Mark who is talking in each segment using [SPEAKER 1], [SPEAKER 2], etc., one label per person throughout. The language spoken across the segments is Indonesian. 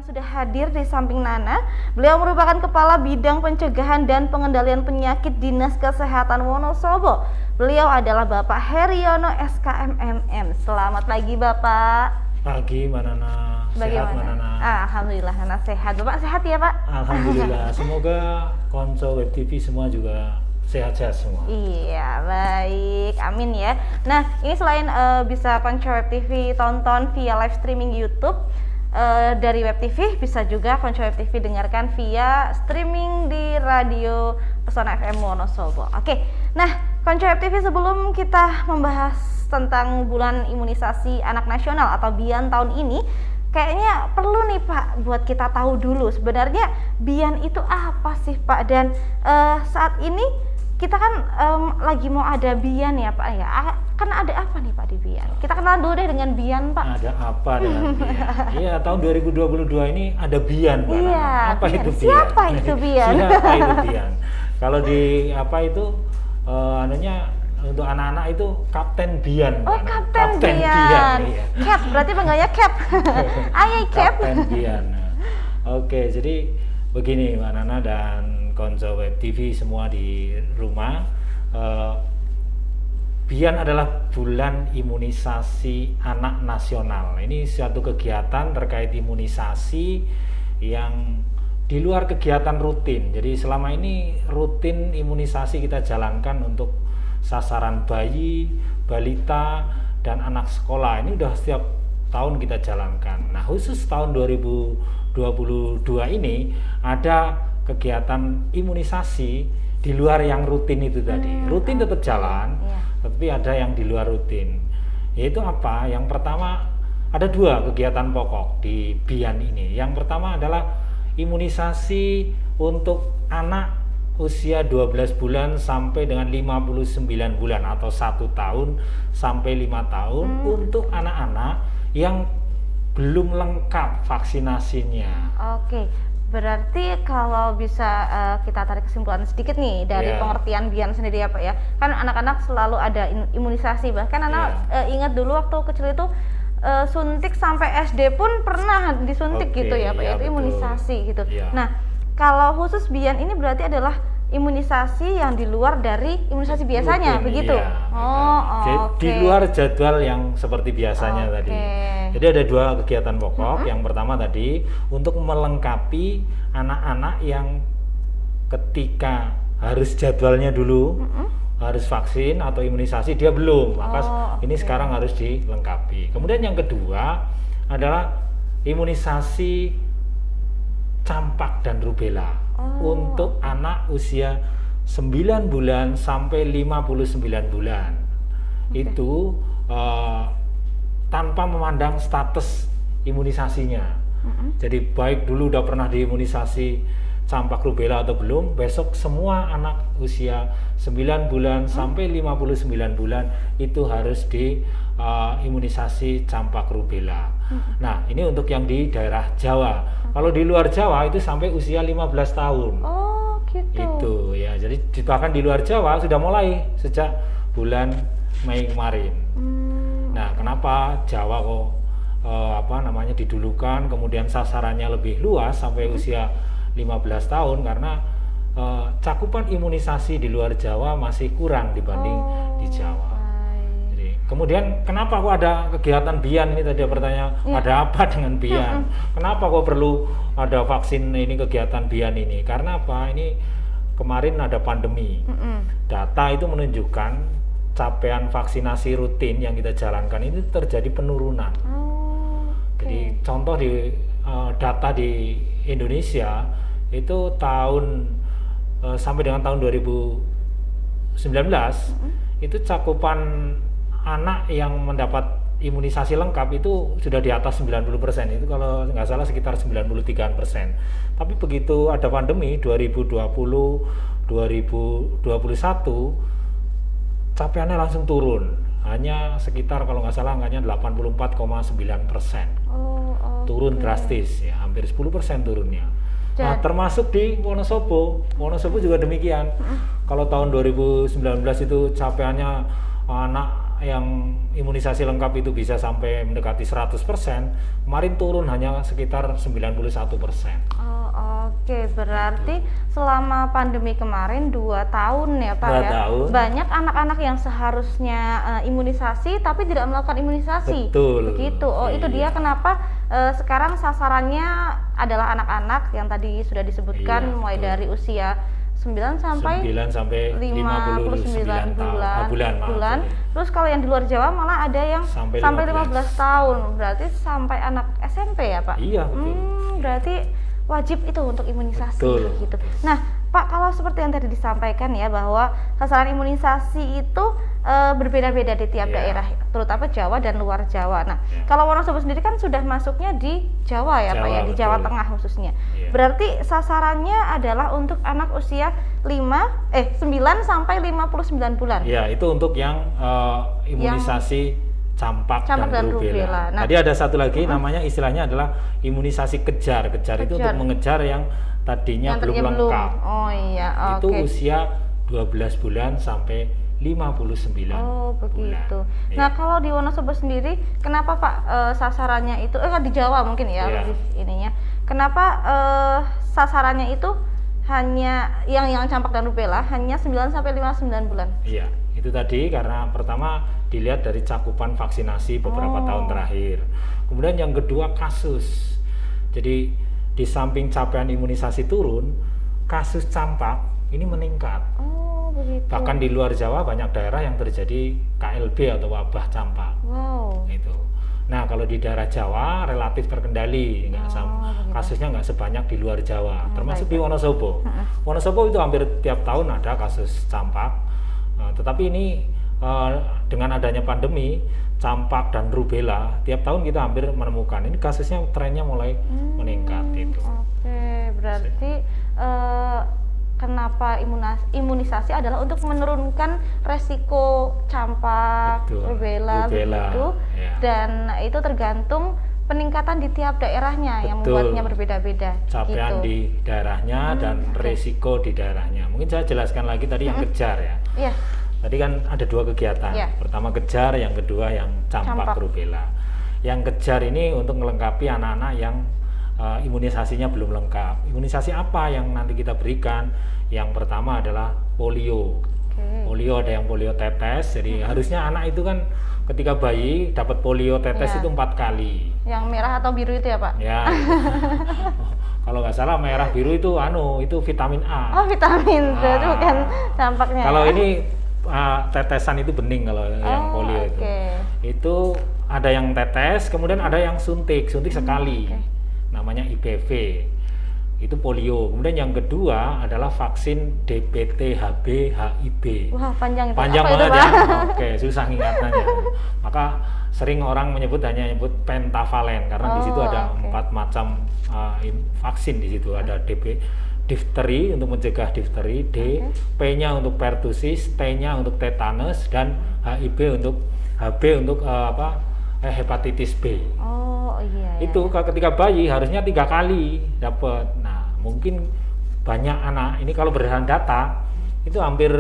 [SPEAKER 1] sudah hadir di samping Nana. Beliau merupakan Kepala Bidang Pencegahan dan Pengendalian Penyakit Dinas Kesehatan Wonosobo. Beliau adalah Bapak Heriono SKMMM. Selamat pagi Bapak.
[SPEAKER 2] Pagi Mbak Nana. Sehat Mbak Nana?
[SPEAKER 1] Alhamdulillah Nana sehat. Bapak sehat ya Pak?
[SPEAKER 2] Alhamdulillah. Semoga konco Web TV semua juga sehat-sehat semua.
[SPEAKER 1] Iya, baik. Amin ya. Nah, ini selain bisa Konco Web TV tonton via live streaming YouTube dari Web TV, bisa juga Konco Web TV dengarkan via streaming di Radio Pesona FM Wonosobo. Oke. Nah, Konco Web TV sebelum kita membahas tentang bulan imunisasi anak nasional atau BIAN tahun ini, kayaknya perlu nih Pak buat kita tahu dulu sebenarnya BIAN itu apa sih Pak, dan saat ini kita kan lagi mau ada BIAN ya Pak ya. Kan ada apa nih Pak di BIAN? Kita kenal dulu deh dengan BIAN Pak.
[SPEAKER 2] Ada apa dengan BIAN? Iya, tahun 2022 ini ada BIAN Pak.
[SPEAKER 1] Iya,
[SPEAKER 2] Apa
[SPEAKER 1] BIAN.
[SPEAKER 2] itu BIAN?
[SPEAKER 1] Siapa itu BIAN?
[SPEAKER 2] Siapa itu BIAN? Kalau di apa itu anunya untuk anak-anak itu Kapten BIAN.
[SPEAKER 1] Oh,
[SPEAKER 2] Pak.
[SPEAKER 1] Kapten BIAN.
[SPEAKER 2] Iya.
[SPEAKER 1] Cap, berarti panggilnya Cap. Ayai Cap.
[SPEAKER 2] Kapten BIAN. Oke, jadi begini Mbak Nana dan konco Web TV semua di rumah. BIAN adalah bulan imunisasi anak nasional. Ini suatu kegiatan terkait imunisasi yang di luar kegiatan rutin. Jadi selama ini rutin imunisasi kita jalankan untuk sasaran bayi, balita, dan anak sekolah. Ini udah setiap tahun kita jalankan. Nah, khusus tahun 2022 ini ada kegiatan imunisasi di luar yang rutin itu tadi. Rutin tetap jalan, tapi ada yang di luar rutin. Yaitu apa? Yang pertama, ada dua kegiatan pokok di BIAN ini. Yang pertama adalah imunisasi untuk anak usia 12 bulan sampai dengan 59 bulan atau 1 tahun sampai 5 tahun untuk anak-anak yang belum lengkap vaksinasinya.
[SPEAKER 1] Oke, berarti kalau bisa kita tarik kesimpulan sedikit nih dari pengertian BIAN sendiri ya Pak ya. Kan anak-anak selalu ada imunisasi, bahkan anak ingat dulu waktu kecil itu suntik sampai SD pun pernah disuntik gitu ya Pak, itu imunisasi gitu. Nah, kalau khusus BIAN ini berarti adalah imunisasi yang di luar dari imunisasi biasanya, begitu?
[SPEAKER 2] Di luar jadwal yang seperti biasanya tadi. Jadi ada dua kegiatan pokok. Yang pertama tadi untuk melengkapi anak-anak yang ketika harus jadwalnya dulu harus vaksin atau imunisasi dia belum, maka ini sekarang harus dilengkapi. Kemudian yang kedua adalah imunisasi campak dan rubella untuk anak usia 9 bulan sampai 59 bulan. Itu tanpa memandang status imunisasinya. Jadi baik dulu udah pernah diimunisasi campak rubella atau belum, besok semua anak usia 9 bulan sampai 59 bulan itu harus diimunisasi campak rubella. Nah, ini untuk yang di daerah Jawa. Kalau di luar Jawa itu sampai usia 15 tahun.
[SPEAKER 1] Oh, gitu.
[SPEAKER 2] Itu ya. Jadi bahkan di luar Jawa sudah mulai sejak bulan Mei kemarin. Nah, kenapa Jawa kok didulukan, kemudian sasarannya lebih luas sampai usia 15 tahun karena cakupan imunisasi di luar Jawa masih kurang dibanding di Jawa. Jadi, kemudian kenapa kok ada kegiatan BIAN ini tadi pertanyaan, ada apa dengan BIAN? Kenapa kok perlu ada vaksin ini, kegiatan BIAN ini? Karena apa? Ini kemarin ada pandemi. Data itu menunjukkan capaian vaksinasi rutin yang kita jalankan ini terjadi penurunan. Jadi contoh di data di Indonesia itu sampai dengan tahun 2019 itu cakupan anak yang mendapat imunisasi lengkap itu sudah di atas 90%. Itu kalau nggak salah sekitar 93%. Tapi begitu ada pandemi 2020 2021 capaiannya langsung turun, hanya sekitar kalau nggak salah angkanya 84,9%. Turun drastis ya, hampir 10% turunnya. Nah, termasuk di Wonosobo juga demikian. Kalau tahun 2019 itu capaiannya anak yang imunisasi lengkap itu bisa sampai mendekati 100%, kemarin turun hanya sekitar 91%.
[SPEAKER 1] Oh, oke, berarti selama pandemi kemarin 2 tahun ya Pak
[SPEAKER 2] 2
[SPEAKER 1] ya,
[SPEAKER 2] tahun.
[SPEAKER 1] banyak anak-anak yang seharusnya imunisasi tapi tidak melakukan imunisasi.
[SPEAKER 2] Betul.
[SPEAKER 1] Begitu. Oh, itu dia
[SPEAKER 2] Iya.
[SPEAKER 1] kenapa sekarang sasarannya adalah anak-anak yang tadi sudah disebutkan,
[SPEAKER 2] Iya,
[SPEAKER 1] mulai
[SPEAKER 2] betul.
[SPEAKER 1] dari usia 9 sampai
[SPEAKER 2] 9 sampai
[SPEAKER 1] 59
[SPEAKER 2] bulan.
[SPEAKER 1] bulan. Terus kalau yang di luar Jawa malah ada yang
[SPEAKER 2] Sampai
[SPEAKER 1] sampai
[SPEAKER 2] 15
[SPEAKER 1] 15 tahun. Berarti sampai anak SMP ya, Pak?
[SPEAKER 2] Iya, betul.
[SPEAKER 1] Berarti wajib itu untuk imunisasi
[SPEAKER 2] Betul.
[SPEAKER 1] gitu. Nah, Pak, kalau seperti yang tadi disampaikan ya bahwa sasaran imunisasi itu berbeda-beda di tiap
[SPEAKER 2] Iya.
[SPEAKER 1] daerah, terutama Jawa dan luar Jawa. Nah,
[SPEAKER 2] Iya.
[SPEAKER 1] kalau Wonosobo sendiri kan sudah masuknya di Jawa ya, Pak
[SPEAKER 2] Jawa,
[SPEAKER 1] ya, di Jawa
[SPEAKER 2] betul.
[SPEAKER 1] Tengah khususnya.
[SPEAKER 2] Iya.
[SPEAKER 1] Berarti sasarannya adalah untuk anak usia 9 sampai 59 bulan.
[SPEAKER 2] Ya, itu untuk yang imunisasi campak
[SPEAKER 1] Campak dan
[SPEAKER 2] dan rubella.
[SPEAKER 1] rubella. Nah,
[SPEAKER 2] Tadi ada satu lagi namanya istilahnya adalah imunisasi kejar. Kejar itu untuk
[SPEAKER 1] Kejar.
[SPEAKER 2] mengejar yang tadinya belum
[SPEAKER 1] tadinya
[SPEAKER 2] lengkap.
[SPEAKER 1] Oh iya,
[SPEAKER 2] Itu
[SPEAKER 1] oke.
[SPEAKER 2] usia 12 bulan sampai 59
[SPEAKER 1] Oh begitu.
[SPEAKER 2] bulan.
[SPEAKER 1] Nah
[SPEAKER 2] Iya.
[SPEAKER 1] kalau di Wonosobo sendiri, kenapa Pak sasarannya itu? Di Jawa mungkin ya
[SPEAKER 2] Iya.
[SPEAKER 1] lebih ininya. Kenapa sasarannya itu hanya yang campak dan rubella hanya 9 sampai 59 bulan?
[SPEAKER 2] Iya, itu tadi karena pertama dilihat dari cakupan vaksinasi beberapa tahun terakhir. Kemudian yang kedua kasus. Jadi di samping capaian imunisasi turun, kasus campak ini meningkat.
[SPEAKER 1] Oh begitu.
[SPEAKER 2] Bahkan di luar Jawa banyak daerah yang terjadi KLB atau wabah campak.
[SPEAKER 1] Wow.
[SPEAKER 2] Itu. Nah kalau di daerah Jawa relatif terkendali,
[SPEAKER 1] begitu.
[SPEAKER 2] kasusnya nggak sebanyak di luar Jawa, termasuk
[SPEAKER 1] baik,
[SPEAKER 2] di Wonosobo. Wonosobo itu hampir tiap tahun ada kasus campak, tetapi ini dengan adanya pandemi campak dan rubella tiap tahun kita hampir menemukan ini kasusnya trennya mulai meningkat itu.
[SPEAKER 1] Oke, berarti kenapa imunisasi adalah untuk menurunkan resiko campak,
[SPEAKER 2] Betul,
[SPEAKER 1] rubella
[SPEAKER 2] rubella,
[SPEAKER 1] begitu,
[SPEAKER 2] ya.
[SPEAKER 1] dan itu tergantung peningkatan di tiap daerahnya yang
[SPEAKER 2] Betul.
[SPEAKER 1] membuatnya berbeda-beda.
[SPEAKER 2] Capaian
[SPEAKER 1] gitu.
[SPEAKER 2] di daerahnya dan resiko di daerahnya. Mungkin saya jelaskan lagi tadi yang kejar ya.
[SPEAKER 1] Iya,
[SPEAKER 2] Tadi kan ada 2 kegiatan.
[SPEAKER 1] Iya.
[SPEAKER 2] Pertama kejar, yang kedua yang campak
[SPEAKER 1] Campak.
[SPEAKER 2] rubella. Yang kejar ini untuk melengkapi anak-anak yang imunisasinya belum lengkap. Imunisasi apa yang nanti kita berikan? Yang pertama adalah polio.
[SPEAKER 1] oke.
[SPEAKER 2] Polio ada yang polio tetes. Jadi harusnya anak itu kan ketika bayi dapat polio tetes
[SPEAKER 1] Iya.
[SPEAKER 2] itu 4 kali.
[SPEAKER 1] Yang merah atau biru itu ya Pak?
[SPEAKER 2] Ya. Kalau nggak salah merah biru itu itu vitamin A.
[SPEAKER 1] Oh vitamin, berarti bukan campaknya.
[SPEAKER 2] Kalau
[SPEAKER 1] ya?
[SPEAKER 2] ini tetesan itu bening kalau yang polio itu.
[SPEAKER 1] oke.
[SPEAKER 2] Itu ada yang tetes, kemudian ada yang suntik sekali.
[SPEAKER 1] oke.
[SPEAKER 2] Namanya IPV. Itu polio. Kemudian yang kedua adalah vaksin DPT, HB, HIB.
[SPEAKER 1] Wah panjang itu.
[SPEAKER 2] Panjang
[SPEAKER 1] Apa itu,
[SPEAKER 2] banget ya.
[SPEAKER 1] Pak?
[SPEAKER 2] Oke, susah ingatannya. Maka sering orang menyebut pentavalen karena di situ ada
[SPEAKER 1] oke.
[SPEAKER 2] 4 macam vaksin di situ. Ada difteri untuk mencegah difteri, P-nya untuk pertusis, T-nya untuk tetanus, dan HB untuk hepatitis B.
[SPEAKER 1] Oh iya.
[SPEAKER 2] Itu ketika bayi harusnya 3 kali dapat. Nah, mungkin banyak anak ini kalau berdasarkan data itu hampir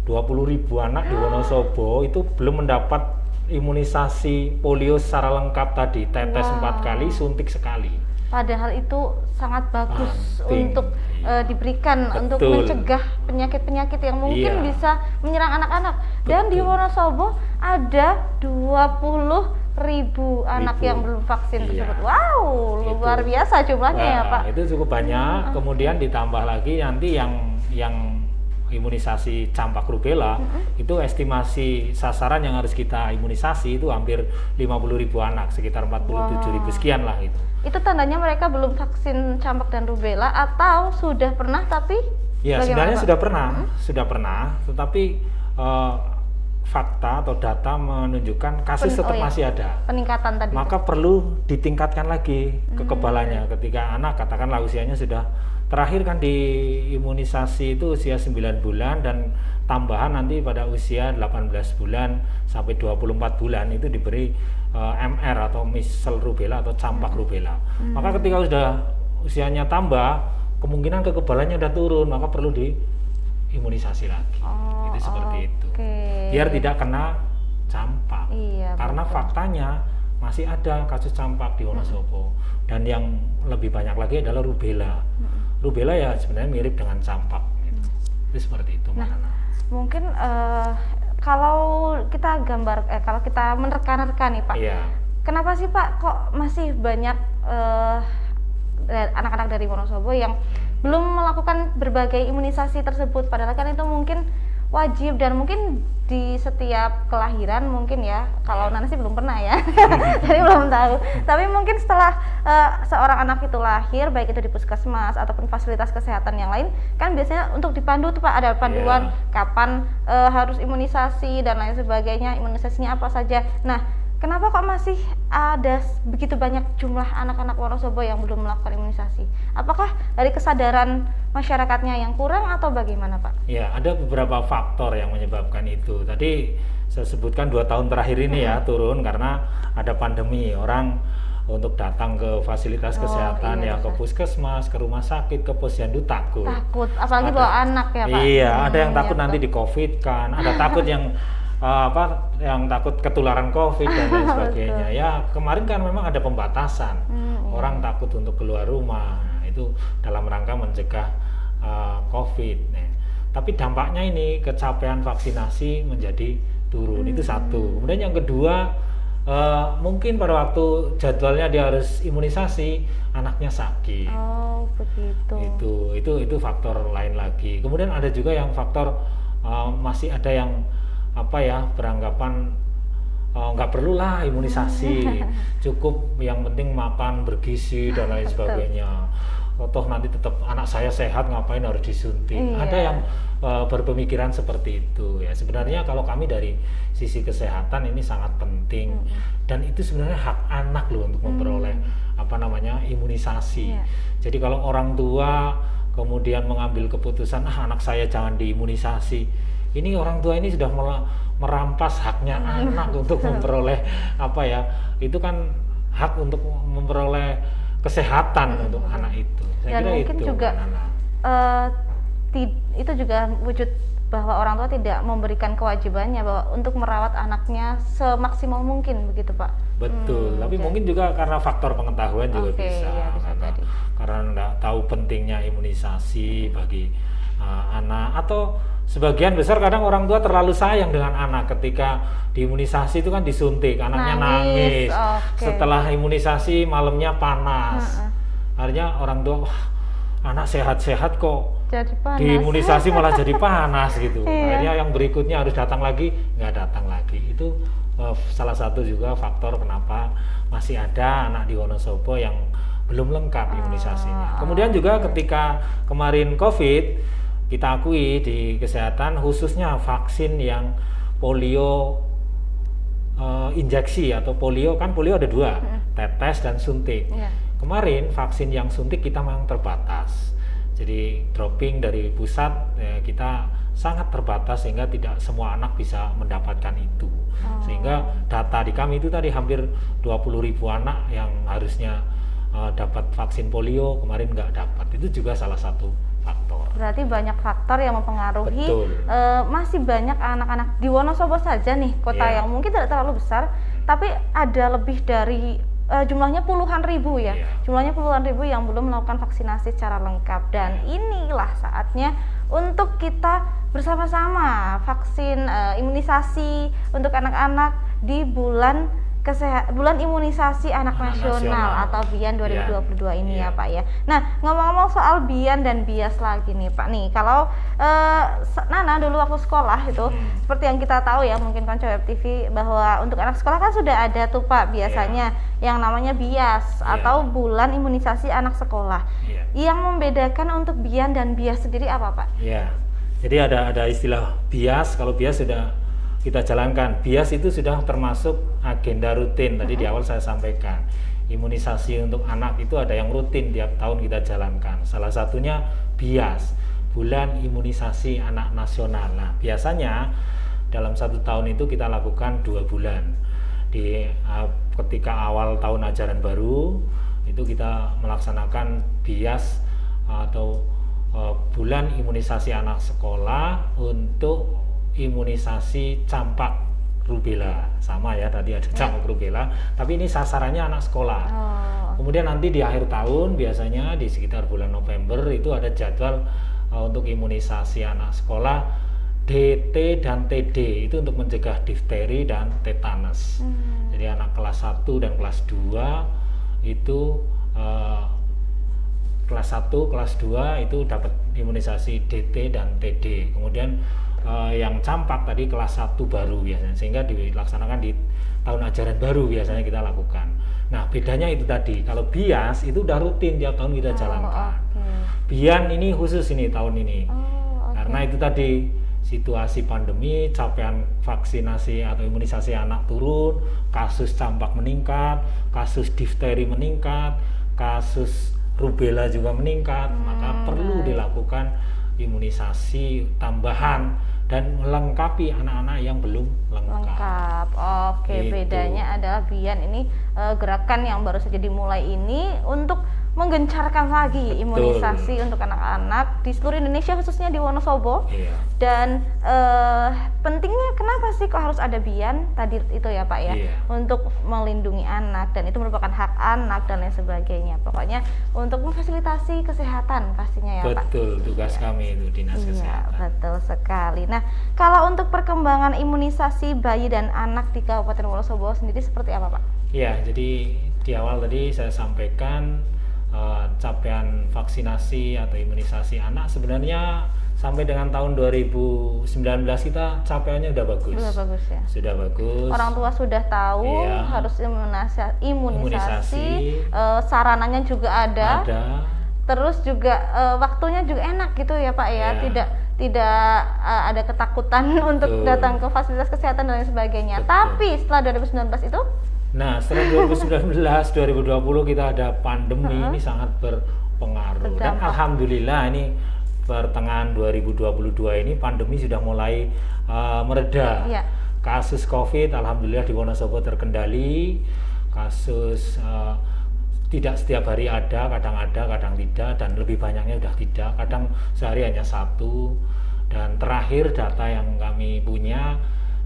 [SPEAKER 2] 20.000 anak di Wonosobo itu belum mendapat imunisasi polio secara lengkap tadi, tetes 4 kali, suntik sekali.
[SPEAKER 1] Padahal itu sangat bagus
[SPEAKER 2] Penting.
[SPEAKER 1] untuk diberikan untuk
[SPEAKER 2] Betul.
[SPEAKER 1] mencegah penyakit-penyakit yang mungkin
[SPEAKER 2] Iya.
[SPEAKER 1] bisa menyerang anak-anak. Dan di
[SPEAKER 2] Betul.
[SPEAKER 1] Wonosobo ada 20.000 anak yang belum vaksin
[SPEAKER 2] Iya.
[SPEAKER 1] tersebut. Wow, luar
[SPEAKER 2] Itu.
[SPEAKER 1] biasa jumlahnya ya Pak.
[SPEAKER 2] Itu cukup banyak. Kemudian ditambah lagi nanti yang imunisasi campak rubella itu estimasi sasaran yang harus kita imunisasi itu hampir 50.000 anak, sekitar 47.000 sekian lah itu.
[SPEAKER 1] Itu tandanya mereka belum vaksin campak dan rubella atau sudah pernah tapi
[SPEAKER 2] Ya,
[SPEAKER 1] bagaimana,
[SPEAKER 2] sebenarnya
[SPEAKER 1] Pak?
[SPEAKER 2] sudah pernah, tetapi fakta atau data menunjukkan kasus tetap masih ada.
[SPEAKER 1] peningkatan tadi.
[SPEAKER 2] Maka perlu ditingkatkan lagi kekebalannya ketika anak katakanlah usianya sudah terakhir kan di imunisasi itu usia 9 bulan dan tambahan nanti pada usia 18 bulan sampai 24 bulan itu diberi MR atau measles rubella atau campak rubella. Maka ketika sudah usianya tambah, kemungkinan kekebalannya udah turun, maka perlu diimunisasi lagi. Itu seperti itu.
[SPEAKER 1] Oke.
[SPEAKER 2] Biar tidak kena campak.
[SPEAKER 1] Iya,
[SPEAKER 2] Karena
[SPEAKER 1] betul.
[SPEAKER 2] faktanya masih ada kasus campak di Wonosobo. Dan yang lebih banyak lagi adalah rubella. Rubella ya sebenarnya mirip dengan campak. Gitu. Itu seperti itu, Mbak Nana.
[SPEAKER 1] Mungkin kalau kita kalau kita menerka-nerka nih Pak,
[SPEAKER 2] Iya.
[SPEAKER 1] kenapa sih Pak kok masih banyak anak-anak dari Wonosobo yang belum melakukan berbagai imunisasi tersebut, padahal kan itu mungkin wajib dan mungkin di setiap kelahiran mungkin ya, kalau Nana sih belum pernah ya, jadi belum tahu. Tapi mungkin setelah seorang anak itu lahir, baik itu di puskesmas ataupun fasilitas kesehatan yang lain, kan biasanya untuk dipandu tuh Pak, ada panduan kapan harus imunisasi dan lain sebagainya, imunisasinya apa saja. Nah, kenapa kok masih ada begitu banyak jumlah anak-anak Wonosobo yang belum melakukan imunisasi? Apakah dari kesadaran masyarakatnya yang kurang atau bagaimana Pak?
[SPEAKER 2] Ya, ada beberapa faktor yang menyebabkan itu. Tadi saya sebutkan 2 tahun terakhir ini ya turun karena ada pandemi. Orang untuk datang ke fasilitas kesehatan
[SPEAKER 1] iya,
[SPEAKER 2] ya, ke puskesmas, ke rumah sakit, ke posyandu takut.
[SPEAKER 1] Takut, apalagi bawa anak ya Pak?
[SPEAKER 2] Iya, ada yang takut
[SPEAKER 1] iya,
[SPEAKER 2] nanti di COVID kan, ada takut yang yang takut ketularan COVID dan lain sebagainya. Ya, kemarin kan memang ada pembatasan. Orang takut untuk keluar rumah. Nah, itu dalam rangka mencegah COVID. Nah, tapi dampaknya ini capaian vaksinasi menjadi turun. Itu satu. Kemudian yang kedua, mungkin pada waktu jadwalnya dia harus imunisasi, anaknya sakit.
[SPEAKER 1] Oh, begitu.
[SPEAKER 2] Itu faktor lain lagi. Kemudian ada juga yang faktor masih ada yang beranggapan nggak perlulah imunisasi, cukup yang penting makan bergizi dan lain sebagainya. Toh nanti tetap anak saya sehat, ngapain harus disuntik.
[SPEAKER 1] Iya.
[SPEAKER 2] Ada yang berpemikiran seperti itu ya. Sebenarnya kalau kami dari sisi kesehatan ini sangat penting dan itu sebenarnya hak anak loh untuk memperoleh imunisasi. Jadi kalau orang tua kemudian mengambil keputusan anak saya jangan diimunisasi, ini orang tua ini sudah merampas haknya anak untuk memperoleh itu kan hak untuk memperoleh kesehatan untuk anak itu. Saya
[SPEAKER 1] Dan
[SPEAKER 2] kira
[SPEAKER 1] mungkin
[SPEAKER 2] itu,
[SPEAKER 1] juga
[SPEAKER 2] Nana.
[SPEAKER 1] itu juga wujud bahwa orang tua tidak memberikan kewajibannya bahwa untuk merawat anaknya semaksimal mungkin, begitu Pak.
[SPEAKER 2] Betul, tapi mungkin juga karena faktor pengetahuan juga bisa,
[SPEAKER 1] iya, bisa jadi.
[SPEAKER 2] karena nggak tahu pentingnya imunisasi bagi anak, atau sebagian besar kadang orang tua terlalu sayang dengan anak ketika diimunisasi itu kan disuntik, anaknya nangis. Setelah imunisasi malamnya panas, akhirnya orang tua anak sehat-sehat kok
[SPEAKER 1] jadi panas.
[SPEAKER 2] Diimunisasi malah jadi panas gitu.
[SPEAKER 1] Iya.
[SPEAKER 2] Akhirnya yang berikutnya harus datang lagi, nggak datang lagi. Itu salah satu juga faktor kenapa masih ada anak di Wonosobo yang belum lengkap imunisasinya. Kemudian juga ketika kemarin COVID, kita akui di kesehatan khususnya vaksin yang polio injeksi atau polio, kan polio ada 2, tetes dan suntik. Kemarin vaksin yang suntik kita memang terbatas. Jadi dropping dari pusat kita sangat terbatas sehingga tidak semua anak bisa mendapatkan itu. Sehingga data di kami itu tadi hampir 20.000 anak yang harusnya dapat vaksin polio kemarin nggak dapat. Itu juga salah satu faktor.
[SPEAKER 1] Berarti banyak faktor yang mempengaruhi. Masih banyak anak-anak di Wonosobo saja nih, kota yang mungkin tidak terlalu besar, tapi ada lebih dari jumlahnya puluhan ribu ya. Jumlahnya puluhan ribu yang belum melakukan vaksinasi secara lengkap, dan inilah saatnya untuk kita bersama-sama vaksin imunisasi untuk anak-anak di bulan imunisasi anak nasional atau BIAN 2022 ini ya Pak ya. Nah, ngomong-ngomong soal BIAN dan BIAS lagi nih Pak nih, kalau Nana dulu waktu sekolah itu seperti yang kita tahu ya, mungkin Konco Web TV, bahwa untuk anak sekolah kan sudah ada tuh Pak biasanya yang namanya BIAS atau bulan imunisasi anak sekolah. Yang membedakan untuk BIAN dan BIAS sendiri apa Pak?
[SPEAKER 2] Jadi ada istilah BIAS. Kalau BIAS sudah kita jalankan, BIAS itu sudah termasuk agenda rutin. Tadi di awal saya sampaikan, imunisasi untuk anak itu ada yang rutin tiap tahun kita jalankan. Salah satunya BIAS, bulan imunisasi anak nasional. Nah, biasanya dalam 1 tahun itu kita lakukan 2 bulan. Ketika awal tahun ajaran baru itu kita melaksanakan BIAS atau bulan imunisasi anak sekolah untuk imunisasi campak rubella. Sama ya, tadi ada campak rubella, tapi ini sasarannya anak sekolah. Kemudian nanti di akhir tahun biasanya di sekitar bulan November itu ada jadwal untuk imunisasi anak sekolah DT dan TD, itu untuk mencegah difteri dan tetanus. Jadi anak kelas 1 dan kelas 2 itu kelas 1, kelas 2 itu dapat imunisasi DT dan TD. Kemudian yang campak tadi kelas 1 baru biasanya, sehingga dilaksanakan di tahun ajaran baru biasanya kita lakukan. Nah, bedanya itu tadi, kalau bias itu udah rutin tiap tahun kita jalankan. Bian ini khusus ini tahun ini. Karena itu tadi situasi pandemi, capaian vaksinasi atau imunisasi anak turun, kasus campak meningkat, kasus difteri meningkat, kasus rubella juga meningkat, maka perlu dilakukan imunisasi tambahan dan melengkapi anak-anak yang belum lengkap.
[SPEAKER 1] Oke,
[SPEAKER 2] Gitu.
[SPEAKER 1] bedanya adalah Bian ini gerakan yang baru saja dimulai ini untuk menggencarkan lagi imunisasi untuk anak-anak di seluruh Indonesia, khususnya di Wonosobo.
[SPEAKER 2] Iya.
[SPEAKER 1] Dan pentingnya kenapa sih kok harus ada Bian tadi itu ya Pak ya,
[SPEAKER 2] Iya.
[SPEAKER 1] untuk melindungi anak, dan itu merupakan hak anak dan lain sebagainya. Pokoknya untuk memfasilitasi kesehatan pastinya ya Pak.
[SPEAKER 2] Betul, tugas kami itu Dinas
[SPEAKER 1] Iya,
[SPEAKER 2] Kesehatan.
[SPEAKER 1] betul sekali. Nah, kalau untuk perkembangan imunisasi bayi dan anak di Kabupaten Wonosobo sendiri seperti apa Pak?
[SPEAKER 2] Ya, jadi di awal tadi saya sampaikan capaian vaksinasi atau imunisasi anak sebenarnya sampai dengan tahun 2019 kita capaiannya udah bagus.
[SPEAKER 1] Sudah bagus ya.
[SPEAKER 2] Sudah bagus.
[SPEAKER 1] Orang tua sudah tahu
[SPEAKER 2] Iya.
[SPEAKER 1] harus imunisasi,
[SPEAKER 2] Imunisasi.
[SPEAKER 1] sarananya juga ada.
[SPEAKER 2] Ada.
[SPEAKER 1] Terus juga waktunya juga enak gitu ya Pak ya.
[SPEAKER 2] Iya.
[SPEAKER 1] Tidak ada ketakutan untuk
[SPEAKER 2] Betul.
[SPEAKER 1] datang ke fasilitas kesehatan dan lain sebagainya.
[SPEAKER 2] Betul.
[SPEAKER 1] Tapi setelah 2019 itu
[SPEAKER 2] Nah, setelah 2019, 2020 kita ada pandemi, ini sangat berpengaruh. Dan
[SPEAKER 1] Berdampak.
[SPEAKER 2] alhamdulillah ini pertengahan 2022 ini pandemi sudah mulai mereda.
[SPEAKER 1] Iya.
[SPEAKER 2] Kasus COVID alhamdulillah di Wonosobo terkendali. Kasus tidak setiap hari ada, kadang tidak, dan lebih banyaknya udah tidak. Kadang sehari hanya 1. Dan terakhir data yang kami punya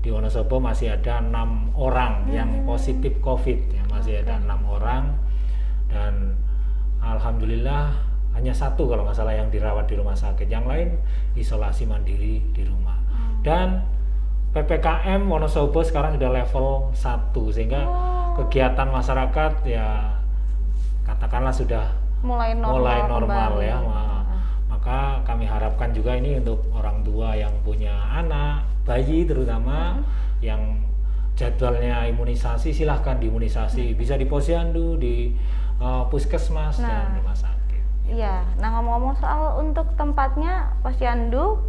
[SPEAKER 2] di Wonosobo masih ada 6 orang yang positif COVID, ya, masih ada 6 orang, dan alhamdulillah hanya 1 kalau nggak salah yang dirawat di rumah sakit, yang lain isolasi mandiri di rumah. Dan PPKM Wonosobo sekarang sudah level 1, sehingga kegiatan masyarakat ya katakanlah sudah
[SPEAKER 1] mulai
[SPEAKER 2] normal
[SPEAKER 1] kembali.
[SPEAKER 2] ya. Maka kami harapkan juga ini untuk orang tua yang punya anak, bayi terutama yang jadwalnya imunisasi, silahkan diimunisasi, bisa di posyandu, di puskesmas dan rumah sakit.
[SPEAKER 1] Iya. Nah, ngomong-ngomong soal untuk tempatnya posyandu,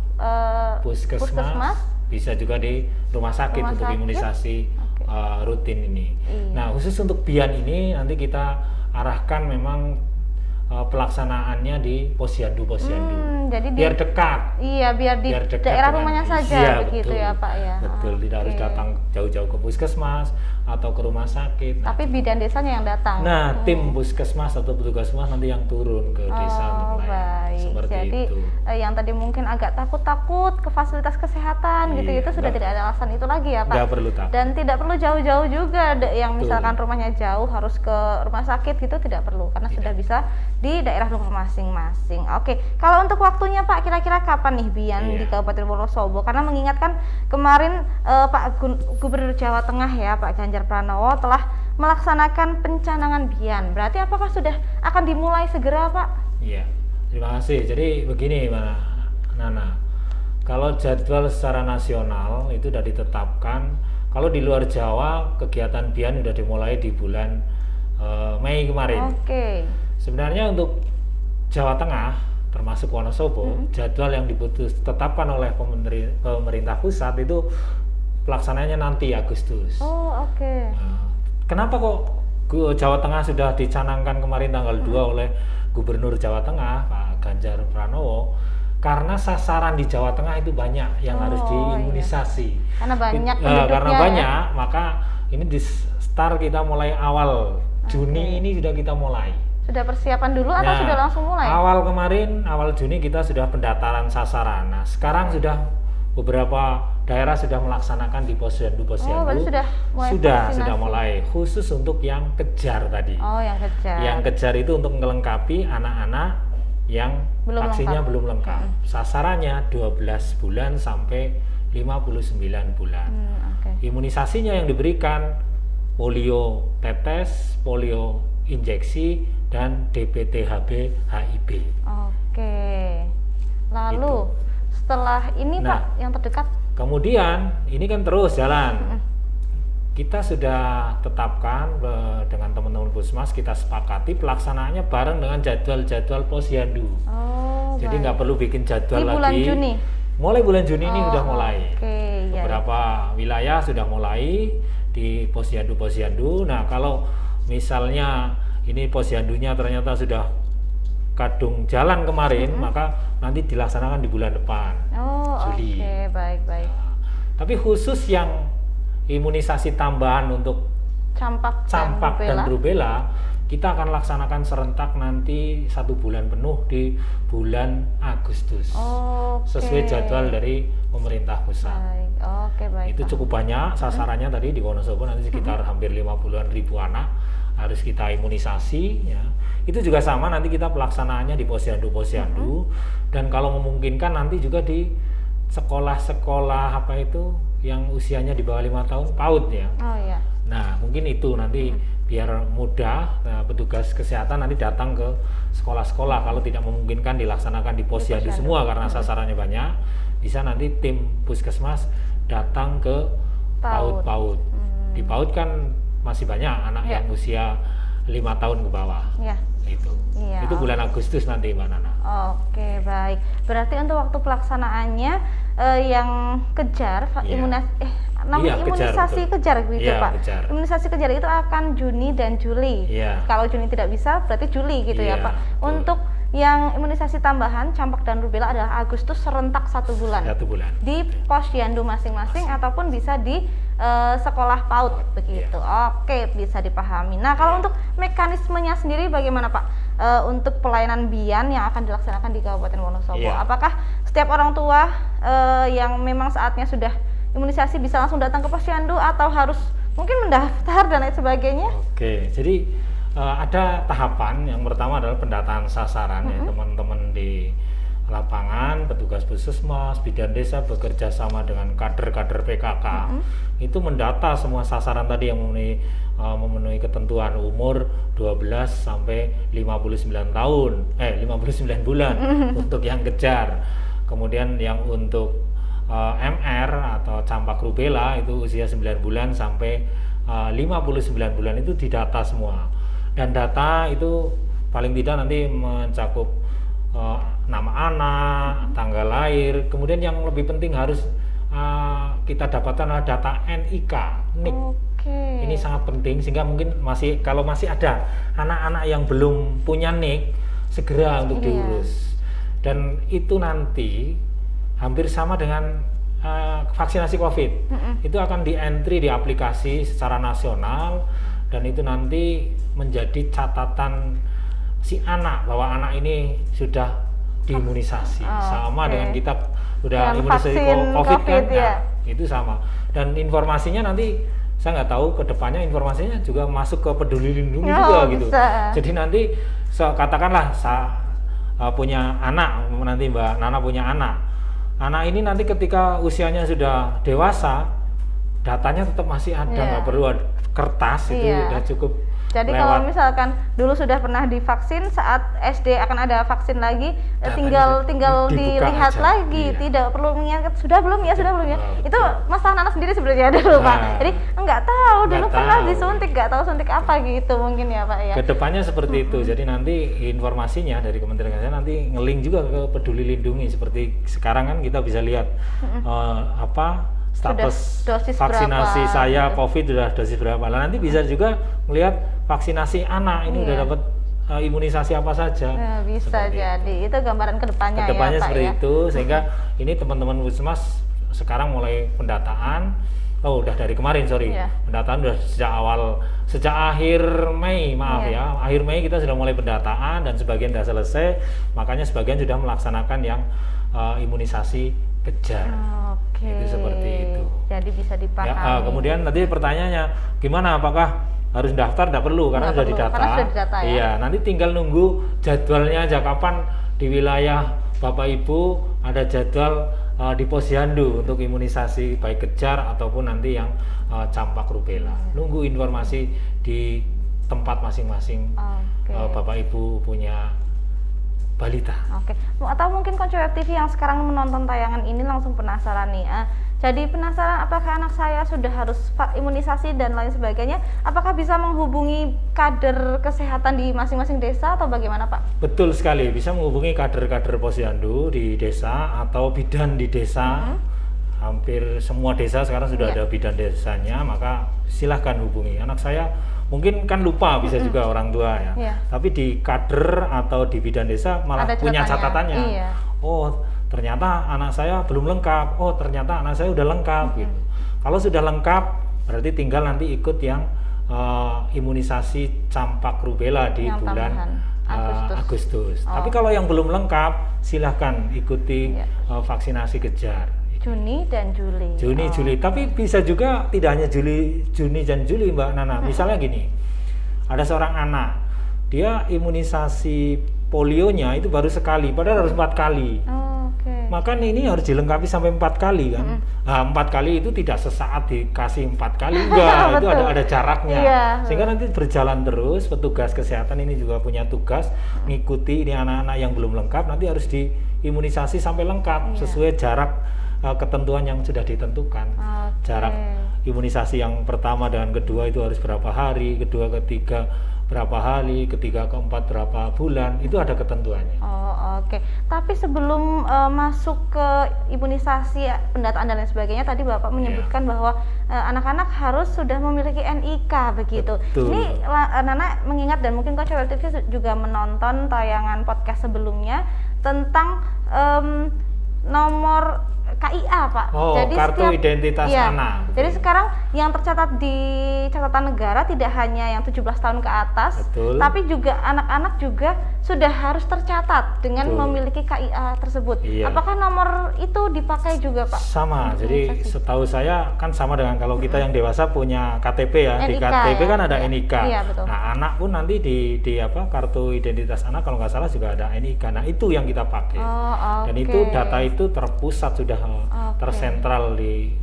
[SPEAKER 2] Puskesmas, bisa juga di rumah sakit
[SPEAKER 1] Rumah
[SPEAKER 2] untuk
[SPEAKER 1] sakit?
[SPEAKER 2] imunisasi rutin ini.
[SPEAKER 1] Iya.
[SPEAKER 2] Nah, khusus untuk Bian ini nanti kita arahkan memang pelaksanaannya di posyandu.
[SPEAKER 1] Jadi
[SPEAKER 2] Biar dekat.
[SPEAKER 1] Iya, biar di
[SPEAKER 2] Biar dekat
[SPEAKER 1] daerah
[SPEAKER 2] dengan-
[SPEAKER 1] rumahnya saja
[SPEAKER 2] Iya,
[SPEAKER 1] begitu
[SPEAKER 2] betul.
[SPEAKER 1] ya Pak ya.
[SPEAKER 2] Betul, tidak harus
[SPEAKER 1] Oke.
[SPEAKER 2] datang jauh-jauh ke puskesmas atau ke rumah sakit. Nah,
[SPEAKER 1] Tapi bidan desanya yang datang.
[SPEAKER 2] tim puskesmas atau petugas puskesmas nanti yang turun ke desa untuk melayani.
[SPEAKER 1] Baik.
[SPEAKER 2] Seperti
[SPEAKER 1] Jadi
[SPEAKER 2] itu.
[SPEAKER 1] yang tadi mungkin agak takut-takut ke fasilitas kesehatan gitu,
[SPEAKER 2] Iya,
[SPEAKER 1] itu sudah
[SPEAKER 2] nggak-
[SPEAKER 1] tidak ada alasan itu lagi ya Pak.
[SPEAKER 2] Nggak perlu takut.
[SPEAKER 1] Dan tidak perlu jauh-jauh juga, yang
[SPEAKER 2] Betul.
[SPEAKER 1] misalkan rumahnya jauh harus ke rumah sakit gitu, tidak perlu karena sudah bisa di daerah rumah masing-masing. Oke, kalau untuk waktunya Pak, kira-kira kapan nih Bian
[SPEAKER 2] Iya.
[SPEAKER 1] di Kabupaten Wonosobo? Karena mengingatkan kemarin Pak Gubernur Jawa Tengah ya Pak Ganjar Pranowo telah melaksanakan pencanangan Bian. Berarti apakah sudah akan dimulai segera Pak?
[SPEAKER 2] Iya, terima kasih. Jadi begini, Nana, kalau jadwal secara nasional itu sudah ditetapkan. Kalau di luar Jawa, kegiatan Bian sudah dimulai di bulan Mei kemarin.
[SPEAKER 1] Oke.
[SPEAKER 2] Sebenarnya untuk Jawa Tengah, termasuk Wonosobo, jadwal yang ditetapkan oleh pemerintah pusat itu pelaksananya nanti Agustus.
[SPEAKER 1] Oh, oke.
[SPEAKER 2] Nah, kenapa kok Jawa Tengah sudah dicanangkan kemarin tanggal 2 oleh Gubernur Jawa Tengah Pak Ganjar Pranowo? Karena sasaran di Jawa Tengah itu banyak yang harus diimunisasi.
[SPEAKER 1] Karena banyak penduduknya
[SPEAKER 2] Karena
[SPEAKER 1] ya.
[SPEAKER 2] banyak, maka ini di start kita mulai awal Juni ini sudah kita mulai.
[SPEAKER 1] Sudah persiapan dulu atau
[SPEAKER 2] Nah,
[SPEAKER 1] sudah langsung mulai?
[SPEAKER 2] Awal kemarin, awal Juni kita sudah pendaftaran sasaran. Nah, sekarang sudah beberapa daerah sudah melaksanakan di posyandu
[SPEAKER 1] berarti sudah mulai
[SPEAKER 2] sudah
[SPEAKER 1] vaksinasi.
[SPEAKER 2] mulai khusus untuk yang kejar tadi.
[SPEAKER 1] Oh, yang kejar.
[SPEAKER 2] Yang kejar itu untuk melengkapi anak-anak yang
[SPEAKER 1] Belum
[SPEAKER 2] vaksinnya
[SPEAKER 1] lengkap.
[SPEAKER 2] belum lengkap. Sasarannya 12 bulan sampai 59 bulan.
[SPEAKER 1] Oke.
[SPEAKER 2] Imunisasinya yang diberikan polio tetes, polio injeksi, dan DPT-HB HIV.
[SPEAKER 1] Oke. Lalu setelah ini
[SPEAKER 2] Nah,
[SPEAKER 1] Pak yang terdekat.
[SPEAKER 2] Kemudian ini kan terus jalan. Kita sudah tetapkan dengan teman-teman Puskesmas, kita sepakati pelaksanaannya bareng dengan jadwal-jadwal posyandu.
[SPEAKER 1] Oh,
[SPEAKER 2] Jadi
[SPEAKER 1] baik.
[SPEAKER 2] nggak perlu bikin jadwal
[SPEAKER 1] Di bulan
[SPEAKER 2] lagi.
[SPEAKER 1] Juni?
[SPEAKER 2] Mulai bulan Juni ini
[SPEAKER 1] Oh,
[SPEAKER 2] udah mulai.
[SPEAKER 1] oke, ya.
[SPEAKER 2] Beberapa wilayah sudah mulai di posyandu-posyandu. Nah, kalau misalnya ini posyandunya ternyata sudah kadung jalan kemarin, maka nanti dilaksanakan di bulan depan.
[SPEAKER 1] Oh,
[SPEAKER 2] Juli.
[SPEAKER 1] oke, baik.
[SPEAKER 2] Tapi khusus yang imunisasi tambahan untuk
[SPEAKER 1] Campak
[SPEAKER 2] dan
[SPEAKER 1] rubella.
[SPEAKER 2] rubella, kita akan laksanakan serentak nanti 1 bulan penuh di bulan Agustus.
[SPEAKER 1] Oke.
[SPEAKER 2] Sesuai jadwal dari pemerintah pusat.
[SPEAKER 1] Baik. Oke, baik.
[SPEAKER 2] Itu
[SPEAKER 1] Pak.
[SPEAKER 2] cukup banyak sasarannya tadi di Wonosobo nanti sekitar hampir 50-an ribu anak harus kita imunisasi ya. Itu juga sama nanti kita pelaksanaannya di posyandu dan kalau memungkinkan nanti juga di sekolah-sekolah apa itu yang usianya di bawah 5 tahun PAUD ya.
[SPEAKER 1] Oh ya.
[SPEAKER 2] Nah, mungkin itu nanti biar mudah petugas kesehatan nanti datang ke sekolah-sekolah kalau tidak memungkinkan dilaksanakan di posyandu semua karena sasarannya banyak, bisa nanti tim Puskesmas datang ke PAUD. Di PAUD kan masih banyak anak yang usia 5 tahun ke bawah.
[SPEAKER 1] Ya.
[SPEAKER 2] Itu.
[SPEAKER 1] Iya.
[SPEAKER 2] Itu bulan Agustus nanti Mbak Nana.
[SPEAKER 1] Oke, baik. Berarti untuk waktu pelaksanaannya yang kejar
[SPEAKER 2] Iya.
[SPEAKER 1] namanya
[SPEAKER 2] Iya, kejar,
[SPEAKER 1] imunisasi
[SPEAKER 2] betul.
[SPEAKER 1] kejar gitu
[SPEAKER 2] Iya,
[SPEAKER 1] Pak.
[SPEAKER 2] kejar.
[SPEAKER 1] Imunisasi kejar itu akan Juni dan Juli.
[SPEAKER 2] Iya.
[SPEAKER 1] Kalau Juni tidak bisa berarti Juli gitu ya
[SPEAKER 2] Iya,
[SPEAKER 1] Pak.
[SPEAKER 2] betul.
[SPEAKER 1] Untuk yang imunisasi tambahan campak dan rubella adalah Agustus serentak 1 bulan.
[SPEAKER 2] 1 bulan.
[SPEAKER 1] Di posyandu masing-masing ataupun bisa di sekolah PAUD begitu. Oke, bisa dipahami. Nah, kalau untuk mekanismenya sendiri bagaimana Pak? Untuk pelayanan BIAN yang akan dilaksanakan di Kabupaten Wonosobo.
[SPEAKER 2] Iya.
[SPEAKER 1] Apakah setiap orang tua yang memang saatnya sudah imunisasi bisa langsung datang ke posyandu atau harus mungkin mendaftar dan lain sebagainya?
[SPEAKER 2] Oke, jadi ada tahapan. Yang pertama adalah pendataan sasaran ya teman-teman di lapangan, petugas puskesmas, bidan desa bekerja sama dengan kader-kader PKK itu mendata semua sasaran tadi yang memenuhi ketentuan umur 12 sampai 59 tahun, 59 bulan untuk yang kejar. Kemudian yang untuk MR atau campak rubella itu usia 9 bulan sampai 59 bulan itu didata semua. Dan data itu paling tidak nanti mencakup nama anak, tanggal lahir, kemudian yang lebih penting harus kita dapatkan adalah data NIK, NIK.
[SPEAKER 1] Oke.
[SPEAKER 2] Ini sangat penting sehingga mungkin kalau masih ada anak-anak yang belum punya NIK, segera untuk diurus. Dan itu nanti hampir sama dengan vaksinasi COVID. Itu akan di-entry di aplikasi secara nasional dan itu nanti menjadi catatan si anak bahwa anak ini sudah diimunisasi sama dengan kita udah
[SPEAKER 1] dengan
[SPEAKER 2] imunisasi
[SPEAKER 1] vaksin
[SPEAKER 2] COVID kan,
[SPEAKER 1] ya.
[SPEAKER 2] nah, itu sama. Dan informasinya nanti saya nggak tahu kedepannya informasinya juga masuk ke Peduli Lindungi juga gitu.
[SPEAKER 1] Bisa.
[SPEAKER 2] Jadi nanti katakanlah punya anak, nanti Mbak Nana punya anak. Anak ini nanti ketika usianya sudah dewasa, datanya tetap masih ada, nggak perlu kertas, itu udah cukup.
[SPEAKER 1] Jadi
[SPEAKER 2] lewat.
[SPEAKER 1] kalau misalkan dulu sudah pernah divaksin, saat SD akan ada vaksin lagi, tinggal
[SPEAKER 2] dibuka
[SPEAKER 1] dilihat
[SPEAKER 2] aja.
[SPEAKER 1] lagi, tidak perlu mengingat sudah belum ya. Itu masalah Nana sendiri sebenarnya dulu Pak. Jadi nggak tahu dulu pernah disuntik, nggak tahu suntik apa gitu mungkin ya Pak ya.
[SPEAKER 2] Kedepannya seperti itu. Jadi nanti informasinya dari Kementerian Kesehatan nanti nge-link juga ke Peduli Lindungi seperti sekarang kan kita bisa lihat status
[SPEAKER 1] dosis
[SPEAKER 2] vaksinasi
[SPEAKER 1] berapa,
[SPEAKER 2] saya
[SPEAKER 1] gitu.
[SPEAKER 2] COVID sudah dosis berapa. Nah, nanti bisa juga melihat vaksinasi anak ini udah dapat imunisasi apa saja.
[SPEAKER 1] Ya, bisa
[SPEAKER 2] Seperti
[SPEAKER 1] jadi itu gambaran kedepannya
[SPEAKER 2] Kedepannya
[SPEAKER 1] ya Pak
[SPEAKER 2] seperti
[SPEAKER 1] ya.
[SPEAKER 2] itu sehingga ini teman-teman Puskesmas sekarang mulai pendataan. Oh, udah dari kemarin pendataan udah sejak akhir Mei akhir Mei kita sudah mulai pendataan dan sebagian sudah selesai, makanya sebagian sudah melaksanakan yang imunisasi kejar.
[SPEAKER 1] Oke.
[SPEAKER 2] Itu seperti itu.
[SPEAKER 1] Jadi bisa dipahami.
[SPEAKER 2] Ya, kemudian tadi pertanyaannya gimana? Apakah harus daftar? Tidak perlu karena
[SPEAKER 1] Nggak
[SPEAKER 2] sudah
[SPEAKER 1] perlu,
[SPEAKER 2] didata.
[SPEAKER 1] karena sudah didata, ya.
[SPEAKER 2] Iya, nanti tinggal nunggu jadwalnya aja kapan di wilayah Bapak Ibu ada jadwal di Posyandu untuk imunisasi baik kejar ataupun nanti yang campak rubella. Nunggu informasi di tempat masing-masing.
[SPEAKER 1] Oke.
[SPEAKER 2] Bapak Ibu punya balita.
[SPEAKER 1] Oke. Atau mungkin Konco Web TV yang sekarang menonton tayangan ini langsung penasaran nih. Jadi penasaran apakah anak saya sudah harus imunisasi dan lain sebagainya? Apakah bisa menghubungi kader kesehatan di masing-masing desa atau bagaimana, Pak?
[SPEAKER 2] Betul sekali, bisa menghubungi kader-kader Posyandu di desa atau bidan di desa. Hampir semua desa sekarang sudah ada bidan desanya, maka silahkan hubungi. Anak saya mungkin kan lupa, bisa juga orang tua ya. Tapi di kader atau di bidan desa malah
[SPEAKER 1] ada
[SPEAKER 2] punya catatannya.
[SPEAKER 1] Iya.
[SPEAKER 2] Oh, ternyata anak saya belum lengkap. Oh, ternyata anak saya udah lengkap gitu. Kalau sudah lengkap, berarti tinggal nanti ikut yang imunisasi campak rubella di
[SPEAKER 1] yang
[SPEAKER 2] bulan Agustus.
[SPEAKER 1] Oh.
[SPEAKER 2] Tapi kalau yang belum lengkap, silahkan ikuti vaksinasi kejar.
[SPEAKER 1] Juni dan Juli.
[SPEAKER 2] Juli. Tapi bisa juga tidak hanya Juni dan Juli, Mbak Nana. Misalnya gini, ada seorang anak, dia imunisasi polionya itu baru sekali, padahal harus 4 kali. Maka ini harus dilengkapi sampai 4 kali kan. Nah, 4 kali itu tidak sesaat dikasih 4 kali, enggak. Itu ada jaraknya. Sehingga nanti berjalan terus. Petugas kesehatan ini juga punya tugas ngikuti ini anak-anak yang belum lengkap, nanti harus diimunisasi sampai lengkap sesuai jarak ketentuan yang sudah ditentukan. Jarak imunisasi yang pertama dengan kedua itu harus berapa hari, kedua ketiga berapa hari, ketiga keempat berapa bulan, itu ada ketentuannya.
[SPEAKER 1] Oke. Tapi sebelum masuk ke imunisasi, pendataan dan lain sebagainya, tadi Bapak menyebutkan bahwa anak-anak harus sudah memiliki NIK begitu.
[SPEAKER 2] Betul.
[SPEAKER 1] Ini Nana mengingat dan mungkin Konco Web TV juga menonton tayangan podcast sebelumnya tentang nomor KIA, Pak.
[SPEAKER 2] Jadi kartu identitas anak.
[SPEAKER 1] Jadi sekarang yang tercatat di catatan negara tidak hanya yang 17 tahun ke atas, tapi juga anak-anak juga sudah harus tercatat dengan memiliki KIA tersebut. Apakah nomor itu dipakai juga, Pak?
[SPEAKER 2] Sama. Jadi setahu saya kan sama dengan kalau kita yang dewasa punya KTP ya. Di
[SPEAKER 1] NIK,
[SPEAKER 2] KTP kan ada NIK.
[SPEAKER 1] Betul.
[SPEAKER 2] Nah, anak pun nanti di kartu identitas anak kalau nggak salah juga ada NIK. Nah, itu yang kita pakai. Dan itu data itu terpusat sudah tersentral di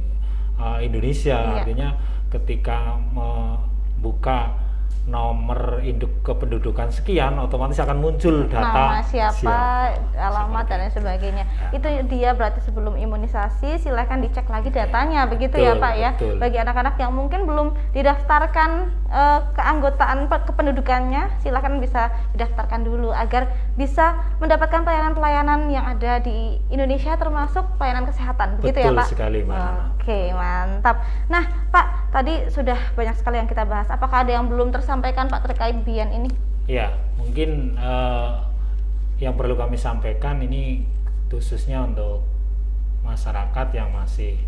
[SPEAKER 2] Indonesia. Artinya ketika membuka nomor induk kependudukan sekian, otomatis akan muncul data
[SPEAKER 1] nama siapa, alamat dan lain sebagainya. Itu dia berarti sebelum imunisasi silahkan dicek lagi datanya, begitu ya Pak ya. Bagi anak-anak yang mungkin belum didaftarkan keanggotaan kependudukannya, silahkan bisa didaftarkan dulu agar bisa mendapatkan pelayanan-pelayanan yang ada di Indonesia, termasuk pelayanan kesehatan, begitu ya Pak?
[SPEAKER 2] Betul sekali, Mbak Nana.
[SPEAKER 1] Oke, mantap. Nah Pak, tadi sudah banyak sekali yang kita bahas. Apakah ada yang belum tersampaikan Pak terkait BIAN ini?
[SPEAKER 2] Ya, mungkin yang perlu kami sampaikan ini khususnya untuk masyarakat yang masih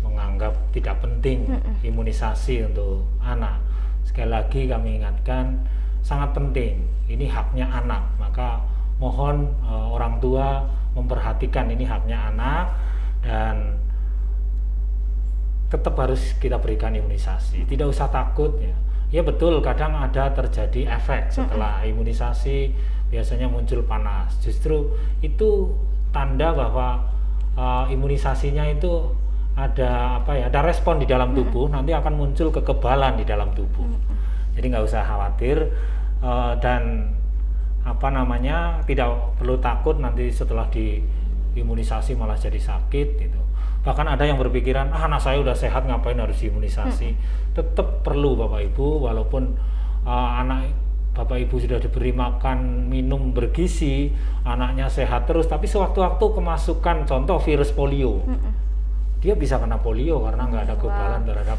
[SPEAKER 2] menganggap tidak penting imunisasi untuk anak. Sekali lagi kami ingatkan, sangat penting. Ini haknya anak, maka mohon orang tua memperhatikan ini haknya anak dan tetap harus kita berikan imunisasi. Tidak usah takut ya. Ya betul, kadang ada terjadi efek setelah imunisasi, biasanya muncul panas. Justru itu tanda bahwa imunisasinya itu ada ada respon di dalam tubuh, nanti akan muncul kekebalan di dalam tubuh. Jadi nggak usah khawatir dan tidak perlu takut nanti setelah diimunisasi malah jadi sakit gitu. Bahkan ada yang berpikiran, anak saya udah sehat ngapain harus diimunisasi. Tetap perlu Bapak Ibu, walaupun anak Bapak Ibu sudah diberi makan minum bergizi, anaknya sehat terus, tapi sewaktu-waktu kemasukan contoh virus polio, dia bisa kena polio karena nggak ada kekebalan terhadap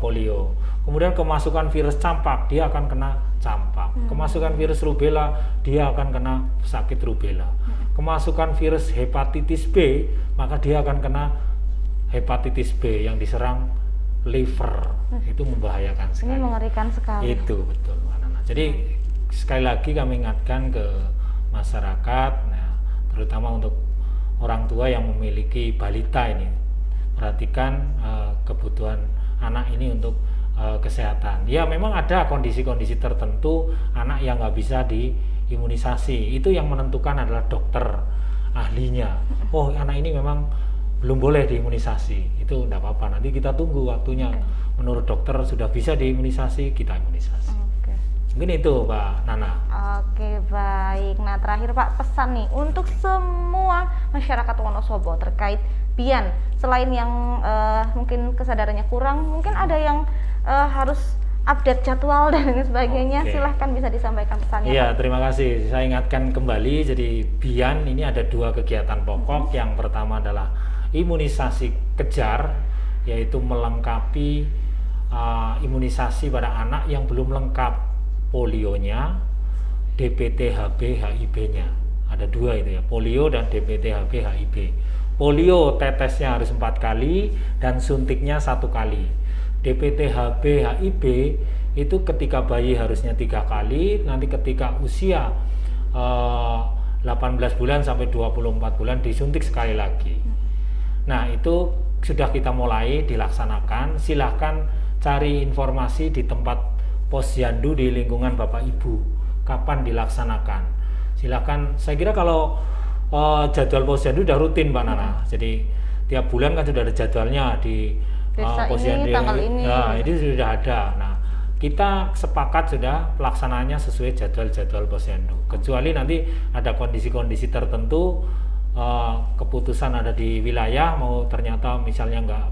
[SPEAKER 2] polio. Kemudian kemasukan virus campak, dia akan kena campak. Kemasukan virus rubella, dia akan kena sakit rubella. Kemasukan virus hepatitis B, maka dia akan kena hepatitis B yang diserang liver. Itu membahayakan sekali.
[SPEAKER 1] Ini mengerikan sekali.
[SPEAKER 2] Itu betul, Mbak Nana. Jadi sekali lagi kami ingatkan ke masyarakat, terutama untuk orang tua yang memiliki balita ini, perhatikan kebutuhan anak ini untuk kesehatan. Ya memang ada kondisi-kondisi tertentu anak yang nggak bisa diimunisasi, itu yang menentukan adalah dokter ahlinya. Oh anak ini memang belum boleh diimunisasi, itu enggak apa-apa, nanti kita tunggu waktunya. Menurut dokter sudah bisa diimunisasi, kita imunisasi. Mungkin itu Mbak Nana.
[SPEAKER 1] Oke baik, nah terakhir Pak, pesan nih untuk semua masyarakat Wonosobo terkait Bian, selain yang mungkin kesadarannya kurang, mungkin ada yang harus update jadwal dan lain sebagainya. Silahkan bisa disampaikan pesannya.
[SPEAKER 2] Iya, terima kasih. Saya ingatkan kembali, jadi Bian ini ada 2 kegiatan pokok. Yang pertama adalah imunisasi kejar, yaitu melengkapi imunisasi pada anak yang belum lengkap polionya, DPT, HB, HIB-nya. Ada 2 itu ya, polio dan DPT, HB, HIB. Polio tetesnya harus 4 kali dan suntiknya 1 kali. DPT, HB, HIB itu ketika bayi harusnya 3 kali, nanti ketika usia 18 bulan sampai 24 bulan disuntik sekali lagi. Nah itu sudah kita mulai dilaksanakan. Silahkan cari informasi di tempat posyandu di lingkungan Bapak Ibu kapan dilaksanakan. Silahkan, saya kira kalau jadwal posyandu udah rutin Mbak Nana, jadi tiap bulan kan sudah ada jadwalnya di posyandu
[SPEAKER 1] tanggal ini.
[SPEAKER 2] Nah ini sudah ada. Nah kita sepakat sudah pelaksanaannya sesuai jadwal-jadwal posyandu, kecuali nanti ada kondisi-kondisi tertentu, keputusan ada di wilayah, mau ternyata misalnya nggak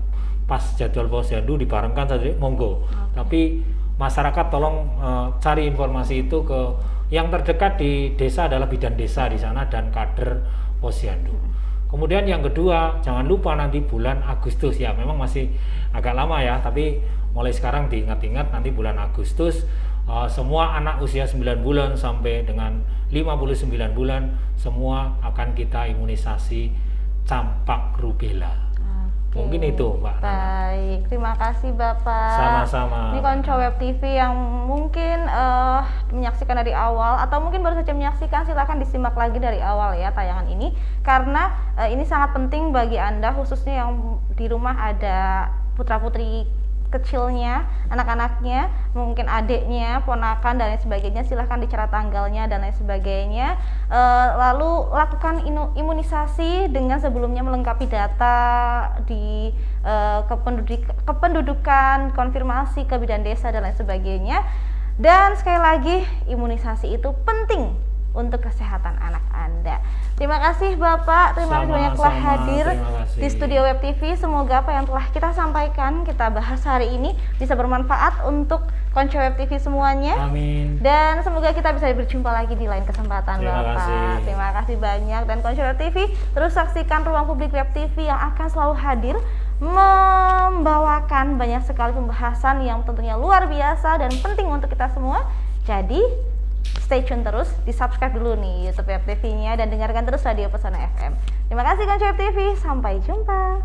[SPEAKER 2] pas jadwal posyandu dibarengkan saja, monggo. Tapi masyarakat tolong cari informasi itu ke yang terdekat di desa, adalah bidan desa di sana dan kader posyandu. Kemudian yang kedua, jangan lupa nanti bulan Agustus, ya memang masih agak lama ya, tapi mulai sekarang diingat-ingat, nanti bulan Agustus semua anak usia 9 bulan sampai dengan 59 bulan semua akan kita imunisasi campak rubella. Mungkin itu Mbak.
[SPEAKER 1] Baik, terima kasih Bapak.
[SPEAKER 2] Sama-sama.
[SPEAKER 1] Ini Konco Web TV yang mungkin menyaksikan dari awal atau mungkin baru saja menyaksikan, silahkan disimak lagi dari awal ya tayangan ini, karena ini sangat penting bagi Anda, khususnya yang di rumah ada putra-putri kecilnya, anak-anaknya, mungkin adiknya, ponakan dan lain sebagainya. Silahkan dicatat tanggalnya dan lain sebagainya. Lalu lakukan imunisasi dengan sebelumnya melengkapi data di kependudukan, konfirmasi ke bidan desa dan lain sebagainya. Dan sekali lagi, imunisasi itu penting untuk kesehatan anak Anda. Terima kasih Bapak, terima kasih banyak telah hadir di studio Web TV. Semoga apa yang telah kita sampaikan, kita bahas hari ini bisa bermanfaat untuk Konco Web TV semuanya.
[SPEAKER 2] Amin.
[SPEAKER 1] Dan semoga kita bisa berjumpa lagi di lain kesempatan Bapak. Terima kasih banyak. Dan Konco Web TV, terus saksikan Ruang Publik Web TV yang akan selalu hadir membawakan banyak sekali pembahasan yang tentunya luar biasa dan penting untuk kita semua. Jadi stay tune terus, di subscribe dulu nih YouTube Web TV-nya dan dengarkan terus Radio Pesona FM. Terima kasih Konco Web TV, sampai jumpa.